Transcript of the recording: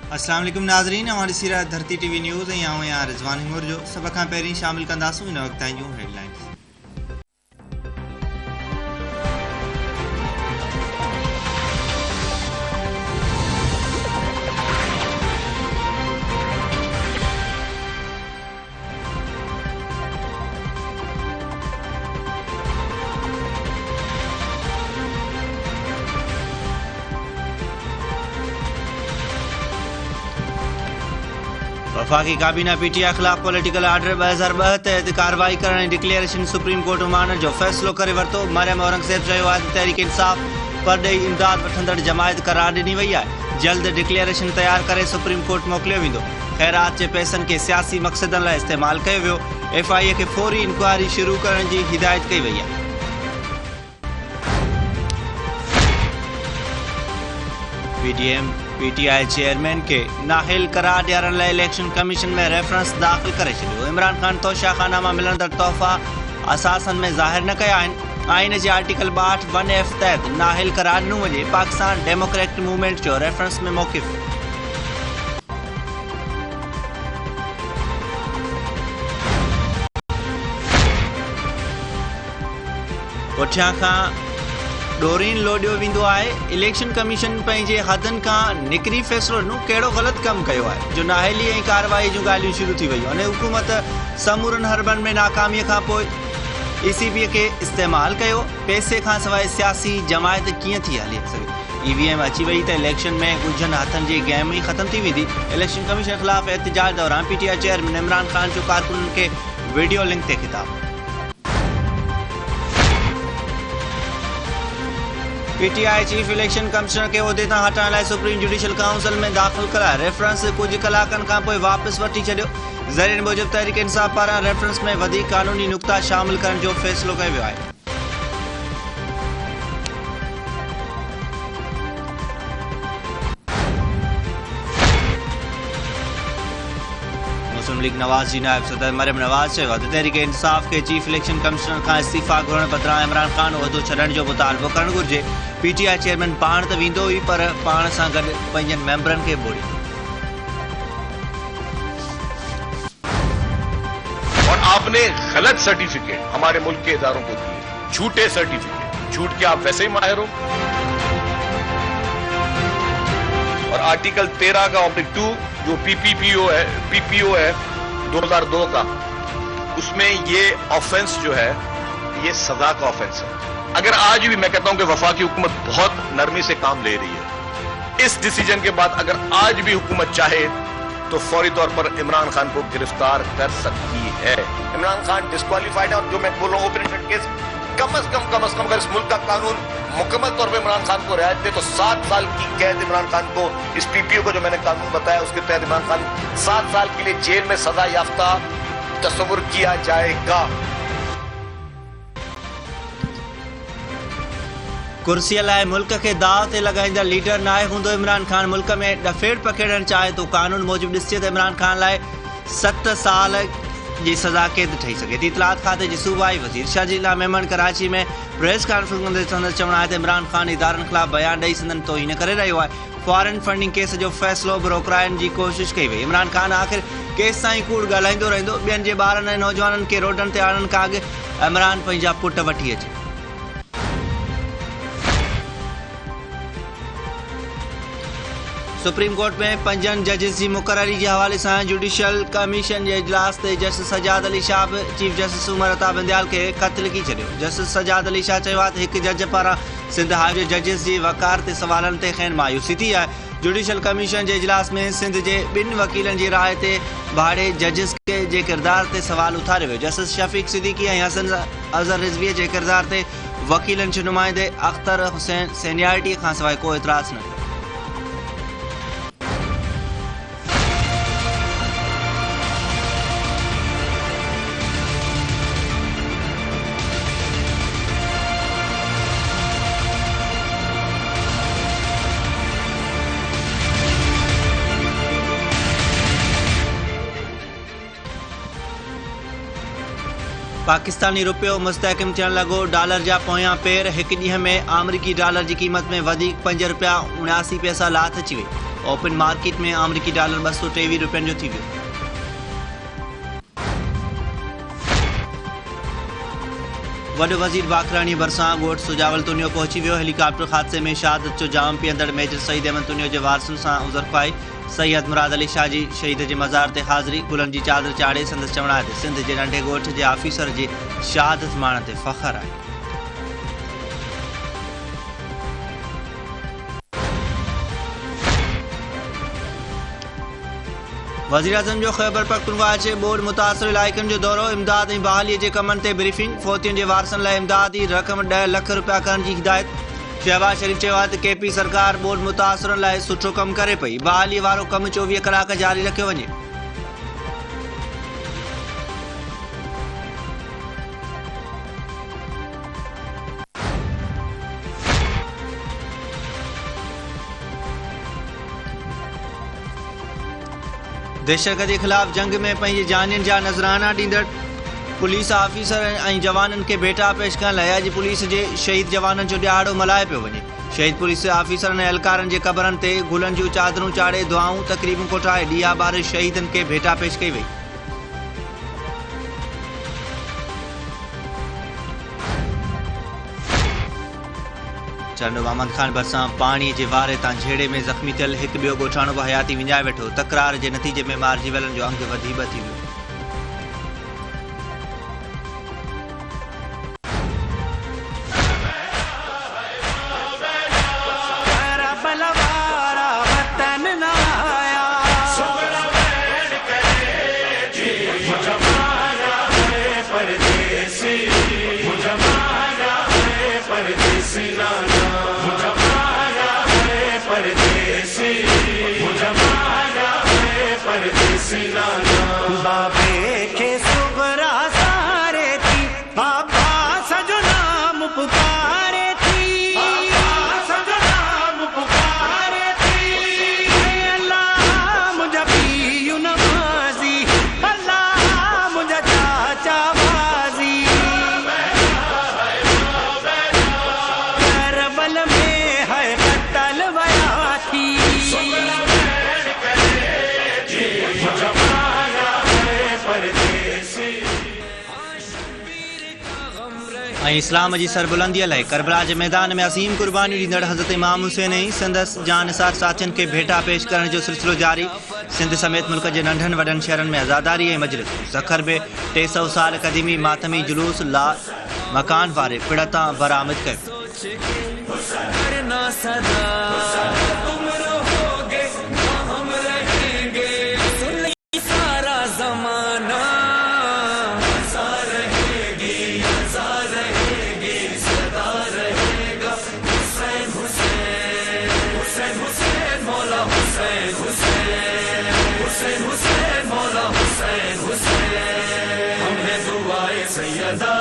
अस्सलाम वालेकुम नाज़रीन, हमारी सीरत धरती टीवी न्यूज़ ऐं आऊं आहियां रिज़वान हिमूर। जो सभ खां पहिरीं शामिल कंदासूं इन वक़्त जूं हेडलाइंस। वफाकी काबीना पीटीआई खिलाफ पॉलिटिकल आर्डर 2002 तहत कार्रवाई करण ऐं डिक्लेरेशन सुप्रीम कोर्ट मानण जो फ़ैसिलो करे वरितो। मरियम औरंगज़ेब चयो आहे तहरीक इंसाफ़ परॾेही इमदाद वठंदड़ जमायत करार ॾिनी वई आहे। जल्द डिक्लेरेशन तयार करे सुप्रीम कोर्ट मोकिलियो वेंदो। ख़ैरात जे पैसनि खे सियासी मक़सदनि लाइ इस्तेमालु कयो वियो। FIA खे फौरी इंक्वायरी शुरू करण जी हिदायत कई वई आहे। PTI चेयरमैन के नाहिल करार ॾियारण लाइ इलेक्शन कमीशन में रेफरेंस दाख़िल करे छॾियो। इमरान ख़ान तोशाखाना मां मिलंदड़ तोहफ़ा असासन में ज़ाहिर न कया आहिनि। आइन जे आर्टिकल 62(1)F तहत नाहिल करार ॾिनो वञे। पाकिस्तान डेमोक्रेटिक मूवमेंट जो रेफरेंस में मौक़िफ़। पुठियां खां डोरीन लोडियो वेंदो आहे। इलेक्शन कमीशन पंहिंजे हदनि खां निकिरी फ़ैसिलो ॾिनो। कहिड़ो ग़लति कमु कयो आहे जो नाहेली ऐं कार्रवाई जूं ॻाल्हियूं शुरू थी वयूं आहिनि। हुकूमत समूरनि हरबनि में नाकामीअ खां पोइ ECB खे इस्तेमालु कयो। पैसे खां सवाइ सियासी जमायत कीअं थी हली सघे। EVM अची वई त इलेक्शन में ॻुझनि हथनि जी गेम ई ख़तमु थी वेंदी। इलेक्शन कमीशन ख़िलाफ़ एहतिजाज दौरान PTI चेयरमैन इमरान ख़ान जो कारकुननि खे वीडियो लिंक ते ख़िताब। PTI चीफ इलेक्शन कमिश्नर खे उहिदे तां हटाइण लाइ सुप्रीम जुडिशियल काउंसिल में दाख़िल कराए रेफरेंस कुझु कलाकनि खां पोइ वापसि वठी छॾियो। ज़रियनि मूजिबि तहरीक इंसाफ़ पारां रेफरेंस में वधीक क़ानूनी नुक़्ता शामिल करण जो फ़ैसिलो कयो वियो आहे। मुस्लिम लीग नवाज़ जी नायब सदर मरियम नवाज़ चयो आहे त तहरीक इंसाफ़ खे चीफ इलेक्शन कमिश्नर खां इस्तीफ़ा घुरण बदिरां इमरान ख़ान उहिदो छॾण जो मुतालबो करणु घुरिजे। PTI चेयरमैन पाण त वेंदो ई पर पाण सां गॾु पंहिंजनि मेंबरनि खे बि ॿोड़ींदो। और आपने गलत सर्टिफिकेट हमारे मुल्क के इदारों को दिए, झूठे सर्टिफिकेट। झूठ के आप वैसे ही माहिर हो। और आर्टिकल 13(2) जो PPO है 2002 का, उसमें ये ऑफेंस जो है ये सजा का ऑफेंस है। अगर आज भी मैं कहता हूं कि वफाकी हुकूमत बहुत नरमी से काम ले रही है, इस डिसीजन के बाद अगर आज भी हुकूमत चाहे तो फौरी तौर पर इमरान खान को गिरफ्तार कर सकती है। इमरान खान डिस्क्वालीफाइड है। और जो मैं बोल रहा हूँ ओपन एंडेड केस कम से कम अगर इस मुल्क का कानून मुकम्मल तौर पर इमरान खान को रियायत दे तो 7 साल की कैद इमरान खान को, इस PPO को जो मैंने कानून बताया उसके तहत इमरान खान 7 साल के लिए जेल में सजा याफ्ता तस्वुर किया जाएगा। कुर्सीअ लाइ मुल्क खे दाव ते लॻाईंदड़ लीडर नाहे हूंदो। इमरान ख़ान मुल्क में डफेड़ पखेड़णु चाहे तो कानून मूजिबि ॾिसे त इमरान ख़ान लाइ 7 साल जी सज़ा क़ैद ठही सघे थी। इतलात खाते जे सूबाई वज़ीर शाहजीला मेमन कराची में प्रेस कॉन्फ्रेंस कंदे संदसि चवणु आहे त इमरान ख़ान इदारनि ख़िलाफ़ बयान ॾेई संदनि तौहीन करे रहियो आहे। फॉरेन फंडिंग केस जो फ़ैसिलो ब्रोकराइण जी कोशिशि कई वई। इमरान ख़ान आख़िर केस सां ई कूड़ ॻाल्हाईंदो रहंदो। ॿियनि जे ॿारनि ऐं नौजवाननि खे रोडनि ते आणण खां अॻु इमरान पंहिंजा पुट वठी अचे। सुप्रीम कोर्ट में 5 जजिस जी मुक़ररी जे हवाले सां जुडिशियल कमीशन जे इजलास ते जस्टिस सजाद अली शाह बि चीफ जस्टिस उमर अता बंदियाल खे ख़त लिखी छॾियो। जस्टिस सजाद अली शाह चयो आहे त हिकु जज पारां सिंध हाई जे जजिस जी वकार ते सवालनि ते खैर मायूसी थी आहे। जुडिशियल कमीशन जे इजलास में सिंध जे 2 वकीलनि जी राय ते भाड़े जजिस जे किरदार ते सवाल उथारियो वियो। जस्टिस शफ़ीक सिद्दीकी ऐं हसन अज़हर रिज़वीअ जे किरदार ते वकीलनि जे नुमाइंदे अख्तर हुसैन सीनियरिटी खां सवाइ को एतिराज़ न कयो। पाकिस्तानी रुपयो मुस्तहकम थियण लॻो। डॉलर जा पोयां पेर। हिकु ॾींहं में अमरीकी डॉलर जी क़ीमत में वधीक 5 रुपया 79 पैसा लाथ अची वई। ओपन मार्केट में अमरीकी डॉलर 223 रुपयनि जो थी वियो। वॾो वज़ीर बाकराणी भरिसां ॻोठ सुजावल तुनियो पहुची वियो। हेलीकॉप्टर हादसे में शहादत जो जाम पीअंदड़ मेजर सईद अहमद तुनियो जे वारसनि सां उज़र पाए सैयद मुराद अली शाह जी शहीद जे मज़ार ते हाज़िरी गुलनि जी चादर चाढ़े संदसि चवण आहे त सिंध जे नंढे ॻोठ जे ऑफिसर जे शहादत माण ते फ़ख्रु आहे। वज़ीर-ए-आज़म जो ख़ैबर पख्तूनख्वा जे बोर्ड मुतासिर इलाइक़नि जो दौरो, इमदाद ऐं बहालीअ जे कमनि ते ब्रीफिंग, फ़ौतियुनि जे वारसनि लाइ इमदादी रक़म 10 लख रुपया करण जी हिदायत। शहबाज शरीफ़ चयो आहे त केपी सरकार बोर्ड मुतासिरनि लाइ सुठो कमु करे पई। बहालीअ वारो कमु 24 कलाक जारी रखियो वञे। दहशतगर्दी के खिलाफ जंग में पंहिंजे जानियुनि जा नज़राना ॾींदड़ पुलिस ऑफिसर ऐं जवाननि खे भेटा पेश करण लाइ अॼु पुलिस जे शहीद जवाननि जो ॾियारो मल्हाए पियो वञे। शहीद पुलिस ऑफिसरनि ऐं एहलकारनि जे क़बरनि ते गुलनि जूं चादरूं चाढ़े दुआऊं तक़रीबूं कोठाए ॾीया ॿारे शहीदनि खे भेटा पेश कई वई। चरनो अहमद खान भरिसां पाणीअ जे वारे तां झेड़े में ज़ख़्मी थियल हिकु ॿियो ॻोठाणो बि हयाती विञाए वेठो। तकरार जे नतीजे में मारिजी वियलनि जो अंग वधी बि थी वियो। बाबे के सुगरा सारे थी, बाबा सजो नाम पुकारे थी, सजो नाम पुकारे थी। अल्लाह मुझा पीयू नमाजी, अल्लाह मुझा चाचा बाजी। करबल में है कत्ल वया थी। इस्लाम जी सरबुलंदीअ लाइ करबला जे मैदान में असीम कुर्बानियूं ॾींदड़ हज़रत इमाम हुसैन ऐं संदसि जानिसार साथियुनि खे भेटा पेश करण जो सिलसिलो जारी। सिंध समेत मुल्क जे नंढनि वॾनि शहरनि में आज़ादारी ऐं मजलिस। ज़खर में 300 साल क़दीमी मातमी जुलूस ला मकान वारे पिण तां बरामद कयो। हमने दुआए सैयदा